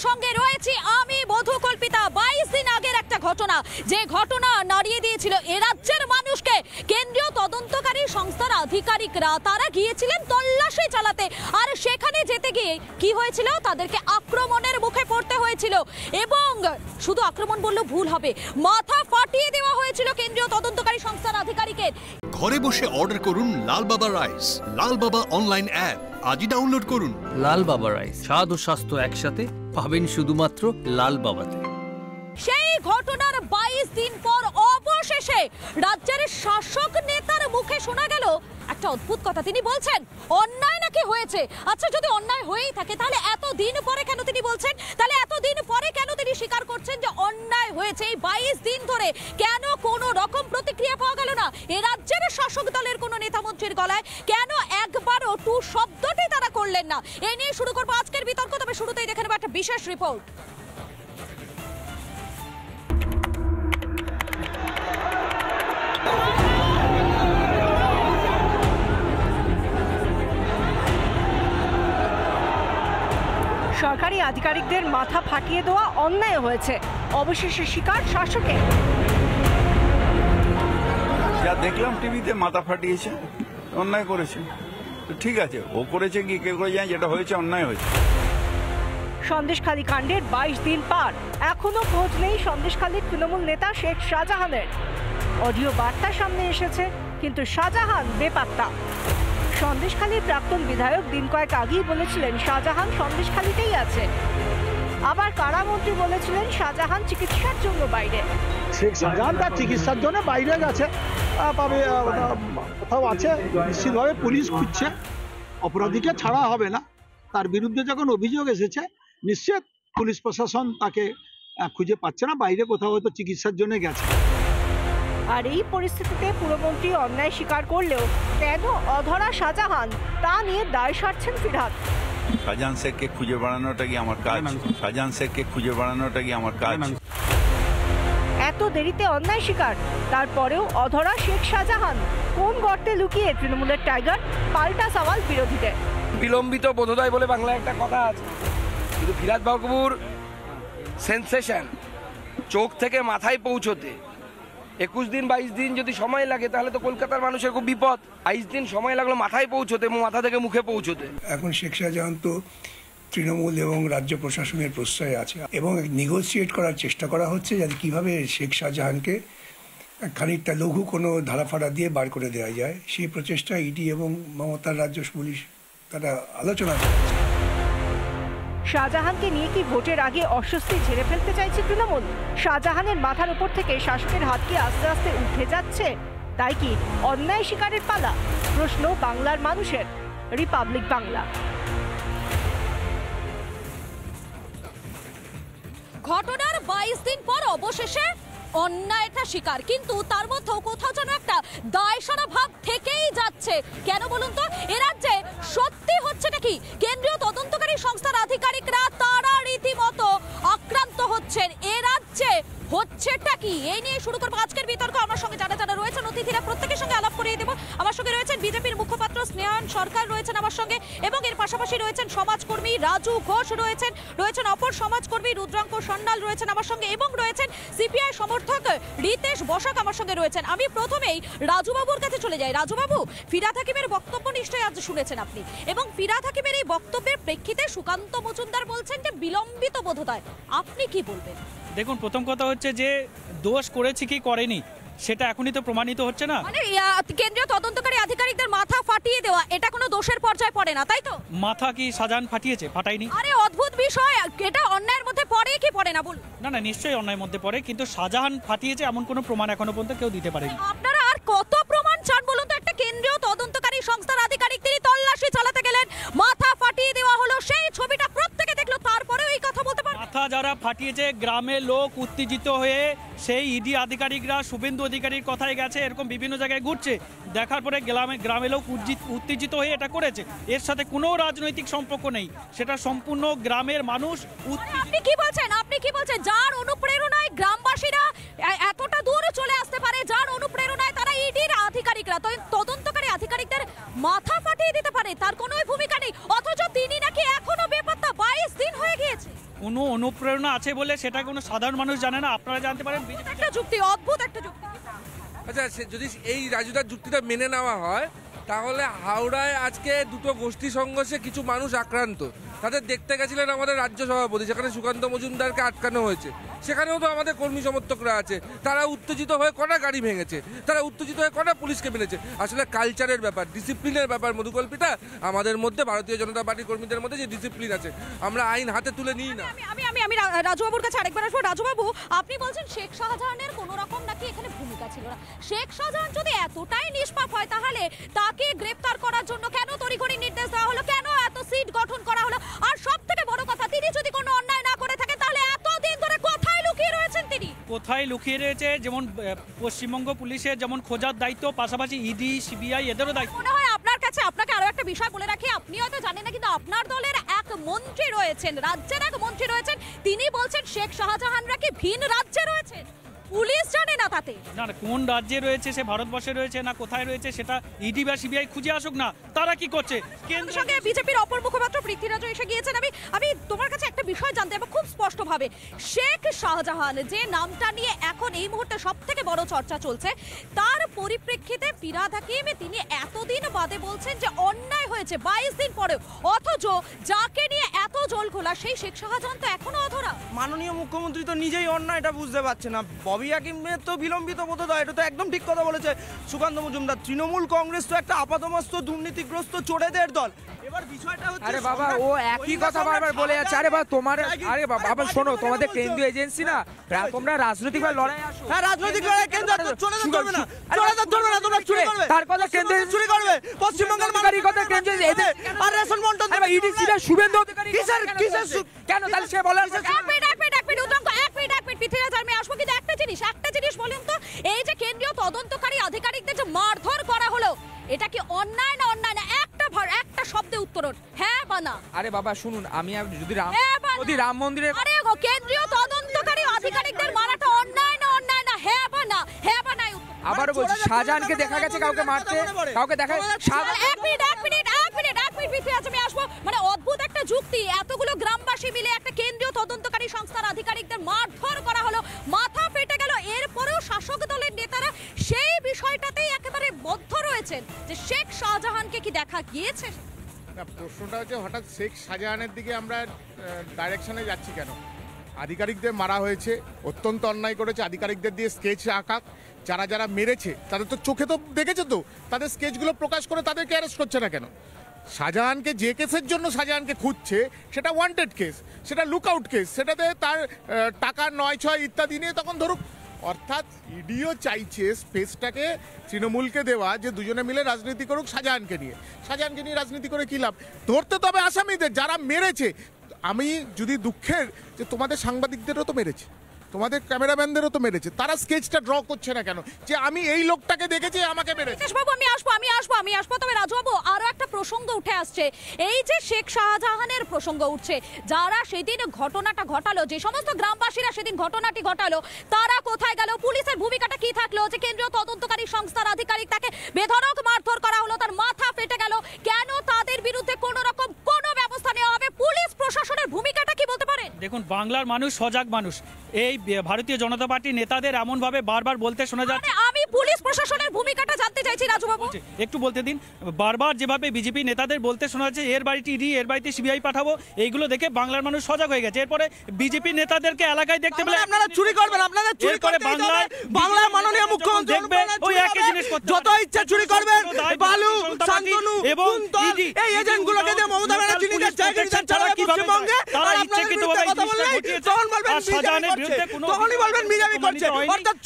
সঙ্গে রয়েছি আমি মধু কল্পিতা। 22 দিন আগের একটা ঘটনা, যে ঘটনা নাড়িয়ে দিয়েছিল এ রাজ্যের মানুষকে। কেন্দ্রীয় তদন্তকারী সংস্থার আধিকারিকরা তারা গিয়েছিলেন তল্লাশি চালাতে, আর সেখানে যেতে গিয়ে কি হয়েছিল, তাদেরকে আক্রমণের মুখে পড়তে হয়েছিল। এবং শুধু আক্রমণ বললে ভুল হবে, মাথা ফাটিয়ে দেওয়া হয়েছিল কেন্দ্রীয় তদন্তকারী সংস্থার আধিকারিকের। ঘরে বসে অর্ডার করুন লাল বাবা রাইস, লাল বাবা অনলাইন অ্যাপ আজই ডাউনলোড করুন। লাল বাবা রাইস, স্বাদ ও স্বাস্থ্য একসাথে পাবেন শুধুমাত্র লাল বাবাতে। সেই ঘটনার 22 দিন পর অবশেষে রাজ্যের শাসক নেতার মুখে শোনা গেল একটা অদ্ভুত কথা। তিনি বলছেন অন্যায় নাকি হয়েছে। আচ্ছা, যদি অন্যায় হয়েই থাকে তাহলে এত দিন পরে কেন তিনি বলছেন? তাহলে এত দিন পরে কেন তিনি স্বীকার করছেন যে অন্যায় হয়েছে? এই 22 দিন ধরে কেন কোনো রকম প্রতিক্রিয়া পাওয়া গেল না এ রাজ্যের শাসক দলের কোনো নেতা মন্ত্রীর গলায়? কেন একবারও টু শব্দটি তারা করলেন না? এ নিয়ে শুরু করবো আজকের বিতর্ক। তবে শুরুতেই দেখে নেব একটা বিশেষ রিপোর্ট। সরকারি আধিকারিকদের মাথা ফাটিয়ে দেওয়া অন্যায় হয়েছে, অবশেষে স্বীকার শাসকের। যা দেখলাম টিভিতে, মাথা ফাটিয়েছে, অন্যায় করেছে। তো ঠিক আছে, ও করেছে কি কে করে যায়, যেটা হয়েছে অন্যায় হয়েছে। সন্দেশখালী কাণ্ডের 22 দিন পার, এখনো খোঁজ নেই সন্দেশখালীর তৃণমূল নেতা শেখ শাহজাহানের। অডিও বার্তা সামনে এসেছে, কিন্তু শাহজাহান বেপাত্তা। সন্দেশখালীর প্রাক্তন বিধায়ক দিন কয়েক আগেই বলেছিলেন শাহজাহান সন্দেশখালীতেই আছে। আবার কারামন্ত্রী বলেছিলেন শাহজাহান চিকিৎসার জন্য বাইরে। শেখ শাহজাহান তার চিকিৎসার জন্য বাইরে গেছে, কোথাও আছে, নিশ্চিতভাবে পুলিশ খুঁজছে। অপরাধীকে ছাড়া হবে না, তার বিরুদ্ধে যখন অভিযোগ এসেছে নিশ্চিত পুলিশ প্রশাসন তাকে খুঁজে পাচ্ছে না, বাইরে কোথাও হয়তো চিকিৎসার জন্য গেছে। আর এই পরিস্থিতিতে পুরমন্ত্রী অন্যায় স্বীকার করলেও কেন অধরা শাহজাহান তা নিয়ে দায় সারছেন ফিরহাদ। শাহজাহান শেখকে খুঁজে বেড়ানোটা কি আমার কাজ? শাহজাহান শেখকে খুঁজে বেড়ানোটা কি আমার কাজ? এত দেরিতে অন্যায় স্বীকার, তারপরেও অধরা শেখ শাহজাহান কোন গর্তে লুকিয়ে তৃণমূলের টাইগার? পাল্টা সওয়াল বিরোধীদের। বিলম্বিত বোধোদয় বলে বাংলায় একটা কথা আছে, কিন্তু ফিরহাদ বাবুর সেন্সেশন চোখ থেকে মাথায় পৌঁছতে 21 দিন 22 দিন যদি সময় লাগে তাহলে তো কলকাতার মানুষের খুব বিপদ। 22 দিন সময় লাগলো মাথায় পৌঁছতে এবং মাথা থেকে মুখে পৌঁছতে। এখন শেখ শাহজাহান তো তৃণমূল এবং রাজ্য প্রশাসনের প্রশ্রয়ে আছে এবং নেগোসিয়েট করার চেষ্টা করা হচ্ছে যাতে কিভাবে শেখ শাহজাহানকে খানিকটা লঘু কোনো ধারাফাড়া দিয়ে বার করে দেওয়া যায়। সেই প্রচেষ্টা ইডি এবং মমতার রাজ্য পুলিশ তারা আলোচনা করছে। শাহজাহানকে নিয়ে কি ভোটের আগে অস্বস্তি ঝেড়ে ফেলতে চাইছে তৃণমূল? শাহজাহানের মাথার উপর থেকে শাসকের হাত কি আস্তে আস্তে উঠে যাচ্ছে? তাই কি অন্যায় শিকারের পালা? প্রশ্ন বাংলার মানুষের। রিপাবলিক বাংলা। ঘটনার 22 দিন পর অবশেষে অন্যায়টা স্বীকার, কিন্তু তার মধ্যেও কোথাও যেন একটা দায়সারা ভাব থেকেই যাচ্ছে। কেন বলুন তো? এ রাজ্যে সত্যি হচ্ছে নাকি কেন্দ্রীয় তদন্তকারী সংস্থার আধিকারিকরা তারা রীতিমতো আক্রান্ত হচ্ছেন? এ রাজ্যে হচ্ছেটা কি? এই নিয়ে শুরু করবো আজকের বিতর্ক। আমার সঙ্গে যারা যারা রয়েছেন অতিথিরা প্রত্যেকের সঙ্গে আলাপ করিয়ে দেবো। আমার সঙ্গে রয়েছেন বিজেপির মুখপাত্র স্নেহান সরকার রয়েছেন আমার সঙ্গে, এবং এর পাশাপাশি রয়েছেন সমাজকর্মী রাজু ঘোষ রয়েছেন অপর সমাজকর্মী রুদ্রাঙ্ক সন্ডাল রয়েছেন আমার সঙ্গে, এবং রয়েছেন সিপিআই সমর্থক রিতেশ বসাক আমার সঙ্গে রয়েছেন। আমি প্রথমেই রাজুবাবুর কাছে চলে যাই। রাজুবাবু, ফিরহাদ হাকিমের বক্তব্য নিশ্চয়ই আজ শুনেছেন আপনি, এবং ফিরহাদ হাকিমের এই বক্তব্যের প্রেক্ষিতে সুকান্ত মজুমদার বলছেন যে বিলম্বিত বোধোদয়। আপনি কি বলবেন? দেখুন, প্রথম কথা হচ্ছে যে দোষ করেছে কি করেনি সেটা এখনই তো প্রমাণিত হচ্ছে না। মানে কেন্দ্রীয় তদন্তকারী আধিকারিকদের মাথা ফাটিয়ে দেওয়া এটা কোনো দোষের পর্যায়ে পড়ে না, তাই তো? মাথা কি শাহজাহান ফাটিয়েছে? ফাটায়নি। আরে অদ্ভুত বিষয়, এটা অন্যায়ের মধ্যে পড়ে কি পড়ে না বলুন? না, নিশ্চয়ই অন্যায়ের মধ্যে পড়ে, কিন্তু শাহজাহান ফাটিয়েছে এমন কোনো প্রমাণ এখনো পর্যন্ত কেউ দিতে পারেনি। আপনারা আর কত প্রমাণ চান বলুন তো? একটা কেন্দ্রীয় তদন্তকারী সংস্থার আধিকারিক তিনি তল্লাশি চালাতে গেলেন, মাথা ফাটিয়ে দেওয়া হলো, সেই ছবিটা প্রত্যেকে দেখলো, তারপরেও এই কথা বলতে পারেন? মাথা যারা ফাটিয়েছে গ্রামের লোক উত্তেজিত হয়ে সেই ইডি আধিকারিকরা শুভেন্দু অধিকারীর কথায় গেছে, এরকম বিভিন্ন জায়গায় ঘুরছে, দেখার পরে গ্রামে লোক উত্তেজিত হয়ে এটা করেছে। এর সাথে কোনো রাজনৈতিক সম্পর্ক নেই, সেটা সম্পূর্ণ গ্রামের মানুষ। আপনি কি বলছেন? যার অনুপ্রেরণায় গ্রামবাসীরা এতটা দূর চলে আসতে পারে, যার অনুপ্রেরণায় তারা ইডির আধিকারিকরা তদন্তকারী আধিকারিকদের মাথা ফাটিয়ে দিতে পারে, তার কোনো ভূমিকা নেই, অথচ তিনি নাকি এখনো বেপাত্তা। 22 দিন হয়ে গিয়েছে। কোনো অনুপ্রেরণা আছে বলে সেটা কোনো সাধারণ মানুষ জানে না, আপনারা জানতে পারেন। একটা যুক্তি, অদ্ভুত একটা যুক্তি। আচ্ছা, যদি এই রাজুদার যুক্তিটা মেনে নেওয়া হয় তাহলে হাওড়ায় আজকে দুটো গোষ্ঠী সংঘর্ষে কিছু মানুষ আক্রান্ত, তাদের দেখতে গেছিলেন আমাদের রাজ্য সভাপতি, যেখানে সুকান্ত মজুমদারকে আটকানো হয়েছে, সেখানেও তো আমাদের কর্মী সমর্থকরা আছে, তারা উত্তেজিত হয়ে কটা গাড়ি ভেঙেছে, তারা উত্তেজিত হয়ে কটা পুলিশকে মেরেছে। আসলে কালচারের ব্যাপার, ডিসিপ্লিনের ব্যাপার মধুকল্পিতা, আমাদের মধ্যে ভারতীয় জনতা পার্টির কর্মীদের মধ্যে যে ডিসিপ্লিন আছে আমরা আইন হাতে তুলে নিই না। আমি রাজুবাবুর কাছে আরেকবার আসবো। রাজুবাবু, আপনি বলছেন শেখ শাহজাহানের কোনো রকম নাকি এখানে ভূমিকা ছিল না। শেখ শাহজাহান যদি এতটাই নিষ্পাপ হয় তাহলে তাকে গ্রেফতার করার জন্য কেন তড়িঘড়ি নির্দেশ দেওয়া হলো, কেন এত সিট গঠন করা হলো? আর সব থেকে বড় কথা, তিনি যদি কোনো অন্যায় না করে থাকে তাহলে এতদিন ধরে কোথায় লুকিয়ে রয়েছেন তিনি? কোথায় লুকিয়ে রয়েছে, যেমন পশ্চিমবঙ্গ পুলিশের যেমন খোঁজার দায়িত্ব, পাশাপাশি ইডি, সিবিআই এদেরও দায়িত্ব। মনে হয় আপনার কাছে, আপনাকে আরো একটা বিষয় বলে রাখি, আপনি হয়তো জানেন না কিন্তু আপনার দলের এক মন্ত্রী রয়েছেন, রাজ্যের এক মন্ত্রী রয়েছেন, তিনি বলছেন শেখ শাহজাহানরা কি ভিন রাজ্যে রয়েছেন, পুলিশ জানে না তাতে। না, কোন রাজ্যে রয়েছে, সে ভারতবর্ষে রয়েছে না কোথায় রয়েছে সেটা ইডি বা সিবিআই খুঁজে আসুক না, তারা কি করছে? কেন্দ্রের সঙ্গে বিজেপির অপর মুখপাত্র পৃথ্বীরাজও এসে গিয়েছেন। আমি তোমার কাছে একটা বিষয় জানতে চাইবো খুব স্পষ্টভাবে, শেখ শাহজাহান যে নামটা নিয়ে এখন এই মুহূর্তে সব থেকে বড় চর্চা চলছে, তার পরিপ্রেক্ষিতে ফিরহাদ হাকিম তিনি এতদিন বাদে বলছেন যে অন্যায় হয়েছে 22 দিন পরেও, অথচ যাকে নিয়ে এত জল খোলা সেই শেখ শাহজাহান তো এখনো অধরা। মাননীয় মুখ্যমন্ত্রী তো নিজেই অন্যায়টা বুঝতে পারছে না। ববি হাকিমের তো বিলম্বিত বোধোদয়, এটা তো একদম ঠিক কথা বলেছে সুকান্ত মজুমদার। তৃণমূল কংগ্রেস তো একটা আপাতমস্ত দুর্নীতিগ্রস্ত চোরেদের দল। এবার বিষয়টা হচ্ছে, আরে বাবা ও একই কথা বারবার বলে যাচ্ছে। আরে বাবা তোমার, আরে বাবা শোনো, তোমাদের কেন্দ্রীয় এজেন্সি না, তোমরা রাজনৈতিক লড়াই আসো। হ্যাঁ, রাজনৈতিক লড়াই, কেন্দ্র চোরেদের ধরবে না, চোরেদের ধরবে না, তোমরা চুরি করবে, তার কথা কেন্দ্র চুরি করবে, পশ্চিমবঙ্গের মানুষের কথা কেন্দ্র আর রেশন বন্টন দেবে। ইডি সিটা শুভেন্দু অধিকারী কিসের কেন তাহলে সে বলে? এক মিনিট পৃথ্বীরাজ, আমি আসবো কিন্তু একটা জিনিস বলুন তো, এই যে কেন্দ্রীয় তদন্তকারী আধিকারিকদের যে মারধর করা হলো, এটা কি অন্যায় না অন্যায় না? একটা শব্দে উত্তরণ, হ্যাঁ বা না? আরে বাবা শুনুন, আমি যদি রাম মন্দিরে, আরে কেন্দ্রীয় তদন্তকারী আধিকারিকদের মারাটা অন্যায় না অন্যায় না, হ্যাঁ বা না? হ্যাঁ বা না? আবারও বলছি, শাহজাহানকে দেখা গেছে কাউকে মারতে, কাউকে দেখা। এক মিনিট পৃথ্বীরাজ, আমি আসবো। মানে অদ্ভুত একটা যুক্তি, এতগুলো গ্রামবাসী মিলে একটা কেন্দ্রীয় তদন্তকারী সংস্থার আধিকারিকদের মারধর করা হলো, মাথা ফেটে গেল, এরপরেও শাসক দলের নেতারা সেই বিষয়টাতেই একেবারে বদ্ধ রয়েছেন যে শেখ শাহজাহানকে কি দেখা গিয়েছে? না, প্রশ্নটা হচ্ছে হঠাৎ শেখ শাহজাহানের দিকে আমরা ডাইরেকশনে যাচ্ছি কেন? আধিকারিকদের মারা হয়েছে, অত্যন্ত অন্যায় করেছে, আধিকারিকদের দিয়ে স্কেচ আঁকা, যারা মেরেছে তাদের তো চোখে তো দেখেছে, তো তাদের স্কেচগুলো প্রকাশ করে তাদেরকে অ্যারেস্ট করছে না কেন? শাহজাহানকে যে কেসের জন্য শাহজাহানকে খুঁজছে সেটা ওয়ান্টেড কেস, সেটা লুকআউট কেস, সেটাতে তার টাকা 9-6 ইত্যাদি নিয়ে তখন ধরুক। অর্থাৎ ইডিও চাইছে স্পেসটাকে তৃণমূলকে দেওয়া, যে দুজনে মিলে রাজনীতি করুক শাহজাহানকে নিয়ে রাজনীতি করে কী লাভ? ধরতে তবে আসামিদের যারা মেরেছে। আমি যদি দুঃখের যে তোমাদের সাংবাদিকদেরও তো মেরেছে, তোমাদের ক্যামেরাম্যানদেরও তো মেরেছে, তারা স্কেচটা ড্র করছে না কেন যে আমি এই লোকটাকে দেখেছি আমাকে মেরেছে? বাবু আমি আসবো। তবে রাজুবাবু, আরো একটা প্রসঙ্গ উঠে আসছে, এই যে শেখ শাহজাহানের প্রসঙ্গ উঠছে, যারা সেদিন ঘটনাটা ঘটালো, যে সমস্ত গ্রামবাসীরা সেদিন ঘটনাটি ঘটালো, তারা কোথায় গেল? পুলিশের ভূমিকাটা কি থাকলো? যে কেন্দ্রীয় তদন্তকারী সংস্থার আধিকারিক, তাকে বেধড়ক মারধর করা হলো, তার মাথা ফেটে গেল, কেন তাদের বিরুদ্ধে কোনো রকম কোনো ব্যবস্থা নেওয়া হবে? পুলিশ প্রশাসনের ভূমিকাটা কি বলতে পারেন? দেখুন, বাংলার মানুষ সজাগ মানুষ। এই ভারতীয় জনতা পার্টির নেতাদের এমন ভাবে বারবার বলতে শোনা যাচ্ছে। আমি পুলিশ প্রশাসনের ভূমিকাটা জানতে চাইছি রাজুবাবু, একটু বলতে দিন। বারবার যেভাবে বিজেপি নেতাদের বলতে শোনা যাচ্ছে এর বাড়িতে ইডি, এর বাড়িতে সিবিআই পাঠাবো, এইগুলো দেখে বাংলার মানুষ সজাগ হয়ে গেছে। এরপরে বিজেপি নেতাদেরকে এলাকায় দেখতে পেলে আপনারা চুরি করবেন, আপনাদের চুরি করে বাংলার মাননীয় মুখ্যমন্ত্রী দেখবে ওই একই জিনিস করতে, যত ইচ্ছা চুরি করবেন। বালু, শান্তনু এবং ইডি, এই এজেন্টগুলোকে দিয়ে মমতা ব্যানার্জি নিজের জায়গায় চালাবে পশ্চিমবঙ্গে। তারা ইচ্ছাকৃতভাবে কথা বললেই তখন বলবেন শাহজাহানের বিরুদ্ধে কোনো, তখনই বলবেন বিজেপি করছে। অর্থাৎ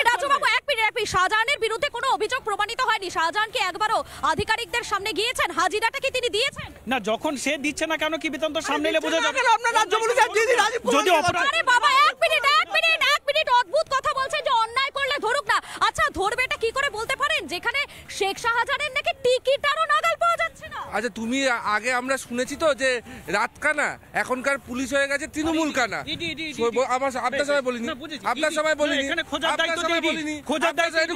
রাজুবাবু, এক মিনিট, শাহজাহানের বিরুদ্ধে কোনো অভিযোগ প্রমাণিত হয়নি। শাহজাহান কি একবারও আধিকারিকদের সামনে গিয়েছেন? হাজিরাটা কি তিনি দিয়েছেন? না, যখন সে দিচ্ছে না কেন কি বেতন তো সামনে এলে বোঝা যাবে। আপনার রাজ্য পুলিশ যদি অপরাধ, আরে বাবা, এক মিনিট, অদ্ভুত কথা বলছেন যে অন্যায় করলে ধরুক না। আচ্ছা, ধরবে এটা কি করে বলতে পারেন যেখানে শেখ শাহজাহানের নাকি টিকিটারও নাগাল পাওয়া যাচ্ছে না? আচ্ছা তুমি আগে আমরা শুনেছি তো যে রাত কানা, এখনকার পুলিশ হয়ে গেছে তৃণমূল কানা। আমার আপনার সময় বলিনি, আপনার সময় বলিনি,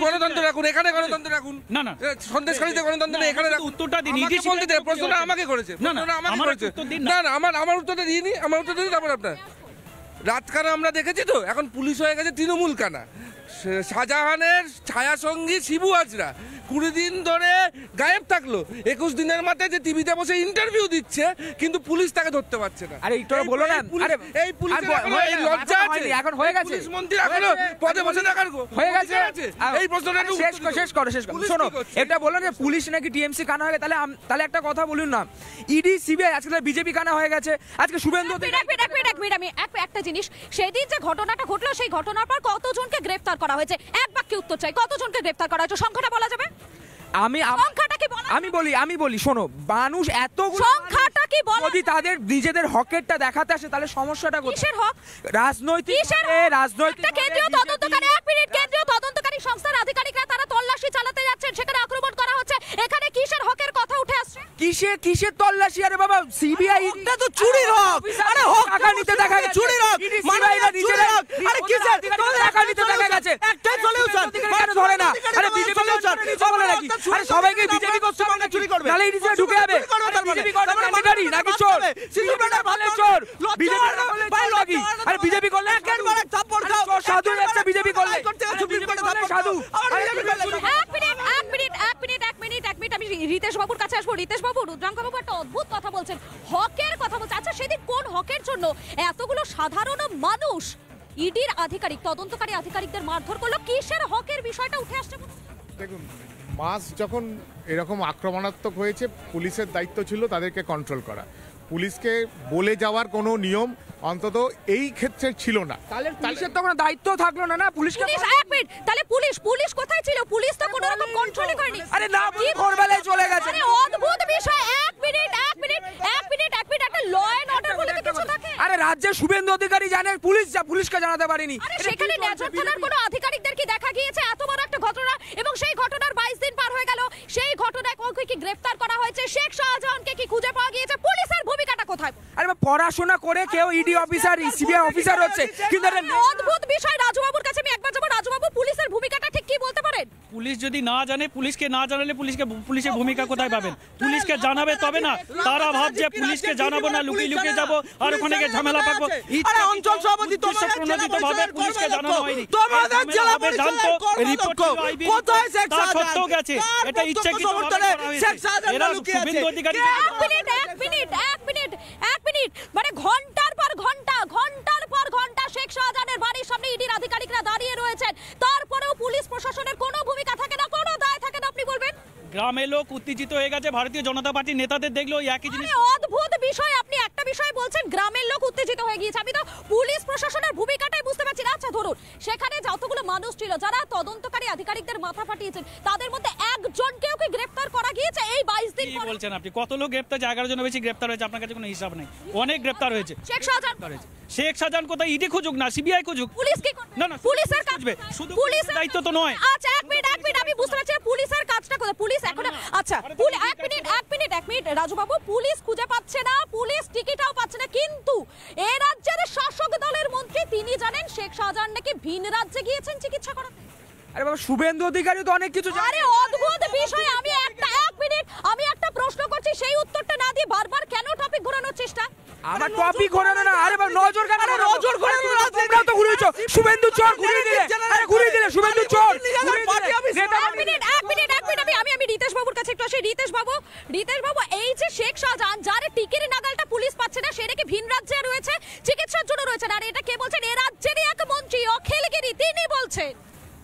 গণতন্ত্র রাখুন, এখানে গণতন্ত্র রাখুন। না না, সন্দেশখালীতে গণতন্ত্র এখানে রাখুন। উত্তরটা দিন, বলতে দেন, প্রশ্নটা আমাকে করেছে, আমাকে করেছে। না না, আমার উত্তরটা দিইনি, আমার উত্তরটা দিন তারপর আপনার। রাত কানা আমরা দেখেছি তো, এখন পুলিশ হয়ে গেছে তৃণমূল কানা। শাহজাহানের ছায়াসঙ্গী শিবু হাজরা 20 দিন ধরে গায়েব থাকলো, 21 দিনের মাথায় যে টিভিতে বসে ইন্টারভিউ দিচ্ছে, কিন্তু পুলিশ তাকে ধরতে পারছে না। আরে একটু বলো না, আরে এই পুলিশের লজ্জা আছে? এখন হয়ে গেছে, পুলিশ মন্ত্রী এখনো পদে বসে থাকার হয়ে গেছে। এই প্রশ্নটা শেষ করো। শোনো, এটা বলো না পুলিশ নাকি টিএমসি কানা হয়ে গেছে, তাহলে একটা কথা বলুন না, ইডি সিবিআই আজকে বিজেপি কানা হয়ে গেছে। আজকে শুভেন্দু আমি একটা জিনিস, সেদিন যে ঘটনাটা ঘটলো সেই ঘটনার পর কতজনকে গ্রেফতার করা হয়েছে, এক বাক্যে উত্তর চাই, কতজনকে গ্রেফতার করা হয়েছে, সংখ্যাটা বলা যাবে? আমি বলি শোনো, মানুষ এত সংখ্যাটা কি বলা, যদি তাদের নিজেদের হকেরটা দেখাতে আসে তাহলে সমস্যাটা কোথায়? কিসের হক? রাজনৈতিক কেন্দ্রীয় তদন্তকারী, এক মিনিট, কেন্দ্রীয় তদন্তকারী সংস্থার আধিকারিকরা তারা তল্লাশি চালাতে যাচ্ছেন, সেখানে আক্রমণ করা হচ্ছে, এখানে কিসের হকের কথা উঠে আসছে? কিসের তল্লাশি? আরে বাবা, সিবিআই এটা তো চুরির হক। আরে হক টাকা নিতে দেখা গেছে, চুরির হক, মাননীয় নিজেরা আরে কিসের টাকা নিতে দেখা গেছে, একটাই সলিউশন কেন ধরে না? আরে বিজেপি বলে নাকি? আরে সবাইকে বিজেপি করছে মানে চুরি করবে, নালে ইডিতে ঢুকে যাবে। বিজেপি করবে ক্যান্ডিডেট নাকি চোর? সিবিআই বলে চোর, বিজেপি বলে চোর নাকি? আরে বিজেপি করলে একবারে থাপ্পড় খাও, সাধু একটা বিজেপি করলে সুপ্রিম কোর্টে থাপ্পড় সাধু। এক মিনিট, আমি রিতেশ বাবুর কাছে আসবো। রিতেশ বাবু, রুদ্রাঙ্ক বাবু একটা অদ্ভুত কথা বলছেন, হকের কথা বলছে। আচ্ছা, সেদিন কোন হকের জন্য এতগুলো সাধারণ মানুষ ইডির আধিকারিক, তদন্তকারী আধিকারিকদের মারধর করলো? কিসের হকের বিষয়টা উঠে আসছে? দেখুন, মাস যখন এরকম আক্রমণাত্মক হয়েছে, পুলিশের দায়িত্ব ছিল তাদেরকে কন্ট্রোল করা। পুলিশকে বলে যাওয়ার কোনো নিয়ম অন্তত এই ক্ষেত্রে ছিল না। তাহলে পুলিশের তো কোনো দায়িত্ব থাকলো না। পুলিশকে এক মিনিট, তাহলে পুলিশ কোথায় ছিল? পুলিশ তো কোনো রকম কন্ট্রোলই করেনি। আরে না, ভোরবেলায় চলে গেছে। আরে অদ্ভুত বিষয়। এক মিনিট, একটা ল এন্ড অর্ডার বলে কিছু থাকে। আরে রাজ্যে শুভেন্দু অধিকারী জানে, পুলিশকে জানাতে পারেনি। সেখানে ন্যায্য থানার কোনো আধিকারিকদের কি দেখা গিয়েছে? এত বড় একটা ঘটনা, এবং সেই ঘটনার 22 দিন পার হয়ে গেল, সেই ঘটনায় কাউকে কি গ্রেফতার করা হয়েছে? শেখ শাহজাহানকে কি খুঁজে পাওয়া গিয়েছে? পুলিশের ভূমিকাটা কোথায়? আরে পড়াশোনা করে কেউ ইডি অফিসার, সিবিআই অফিসার হচ্ছে, কিন্তু অদ্ভুত বিষয়। রাজুবাবুর কাছে আমি একবার যাবো। রাজুবাবু, পুলিশের ভূমিকাটা ঠিক কি বলতে পারেন? পুলিশ যদি না জানে, পুলিশকে না জানালে পুলিশের ভূমিকা কোথায় পাবেন? পুলিশকে জানাবে তবে না। তারা ভাবছে পুলিশকে জানাবো না, লুকিয়ে যাবো আর ওখানে গিয়ে ঝামেলা পাবো। আরে অঞ্চল সভাপতি, প্রণোদিতভাবে পুলিশকে জানানো হয়নি, তোমাদের জেলা জানতো, রিপোর্ট কোথায় শেখ শাহজাহান গেছে, এটা ইচ্ছাকৃতভাবে করা হয়েছে। এরা শুভেন্দু অধিকারী। এক মিনিট, মানে ঘন্টার পর ঘন্টা শেখ শাহজাহানের বাড়ির সামনে ইডির আধিকারিকরা দাঁড়িয়ে রয়েছেন, তারপরেও পুলিশ প্রশাসনের কোনো ভূমিকা থাকে না, কোনো দায় থাকে না। আপনি বলবেন গ্রামের লোক উত্তেজিত হয়ে গেছে, ভারতীয় জনতা পার্টির নেতাদের দেখলো একই জিনিস। অদ্ভুত বিষয়। আপনি একটা বিষয় বলছেন, গ্রামের লোক উত্তেজিত হয়ে গিয়েছে, আমি তো পুলিশ প্রশাসনের ভূমিকাটাই বুঝতে পারছি না। আচ্ছা ধরুন, সেখানে যতগুলো মানুষ ছিল যারা তদন্তকারী আধিকারিকদের মাথা ফাটিয়েছেন, তাদের মধ্যে একজনকেও কি গ্রেফতার করা গিয়েছে এই 22 দিন পরে? বলছেন আপনি কত লোক গ্রেফতার হয়েছে? 11 জনের বেশি গ্রেফতার হয়েছে, আপনার কাছে কোনো হিসাব নেই। অনেক গ্রেফতার হয়েছে। শেখ শাহজাহান কোথায়? ইডি খুঁজুক না, সিবিআই খুঁজুক। পুলিশ কি না, পুলিশের কাজ শুধু পুলিশের দায়িত্ব তো নয়। আচ্ছা এক মিনিট, আমি বুঝতে পারছি পুলিশের কাজটা কোথায়। পুলিশ এখন আচ্ছা এক মিনিট রাজুবাবু, পুলিশ খুঁজে পাচ্ছে না, পুলিশ টিকিটাও পাচ্ছে না, কিন্তু এই রাজ্যের শাসক দলের মন্ত্রী তিনি জানেন শেখ শাহজাহান নাকি ভিন রাজ্যে গিয়েছেন চিকিৎসা করাতে। আরে বাবা, শুভেন্দু অধিকারী তো অনেক কিছু জানে। আরে অদ্ভুত বিষয়। আমি একটা প্রশ্ন করছি, সেই উত্তরটা না দিয়ে বারবার কেন টপিক ঘোরানোর চেষ্টা? আমার টপিক ঘোরানো না। আরে বাবা, নজর কেন? নজর ঘোরানো না, তোমরা তো ঘুরিয়েছো। শুভেন্দু চোর ঘুরিয়ে দিলে, শুভেন্দু চোর। আমি রিতেশ বাবুর কাছে একটু আসি। রিতেশ বাবু, এই যে শেখ শাহজাহান যার টিকির নাগালটা পুলিশ পাচ্ছে না, সে নাকি ভিন রাজ্যে রয়েছে, চিকিৎসার জন্য রয়েছে, আর এটা কে বলছেন? এ রাজ্যেরই এক মন্ত্রী অখিলগিরি, তিনি বলছেন।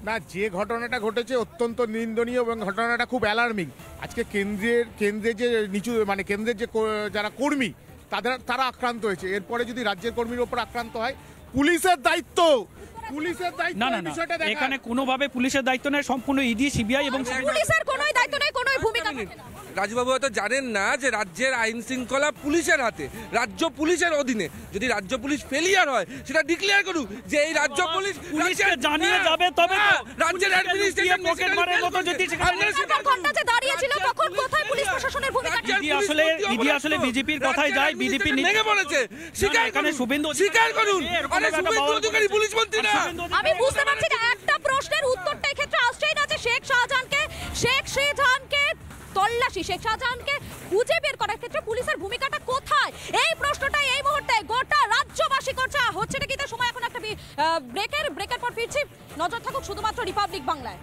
না, যে ঘটনাটা ঘটেছে অত্যন্ত নিন্দনীয় এবং ঘটনাটা খুব অ্যালার্মিং। আজকে কেন্দ্রের যে কেন্দ্রের যে যারা কর্মী তারা আক্রান্ত হয়েছে, এরপরে যদি রাজ্যের কর্মীর উপর আক্রান্ত হয়, পুলিশের দায়িত্ব। না, এখানে কোনোভাবে পুলিশের দায়িত্ব নেই, সম্পূর্ণ ইডি, সিবিআই এবং পুলিশের কোনো দায়িত্ব নেই, কোনো ভূমিকা নেই। রাজুবাবু হয়তো জানেন না যে রাজ্যের আইন শৃঙ্খলা পুলিশের হাতে, রাজ্য পুলিশের অধীনে। যদি রাজ্য পুলিশ ফেলিয়ার হয় সেটা ডিক্লেয়ার করুক যে এই রাজ্য পুলিশ পুলিশকে জানিয়ে যাবে, তবে রাজ্যের অ্যাডমিনিস্ট্রেশন পকেট মারের মতো যদি ঘন্টা যে দাঁড়িয়েছিল তখন কোথায় পুলিশ প্রশাসনের ভূমিকা? ইডি আসলে বিজেপির কথাই যায়, বিজেপি ভেঙে পড়েছে। এখানে শুভেন্দু স্বীকার করুন, আরে শুভেন্দু অধিকারী পুলিশ মন্ত্রী না। আমি বুঝতে পারছি না, একটা প্রশ্নের উত্তরটা এই ক্ষেত্রে আসছেই না যে শেখ শাহজাহানকে তল্লাশি, শেখ শাহজাহানকে খুঁজে বের করার ক্ষেত্রে পুলিশের ভূমিকাটা কোথায়? এই প্রশ্নটাই এই মুহূর্তে গোটা রাজ্যবাসী করছে। হচ্ছে নাকি তার সময় এখন একটা ব্রেকের পর ফিরছি। নজর থাকুক শুধুমাত্র রিপাবলিক বাংলায়।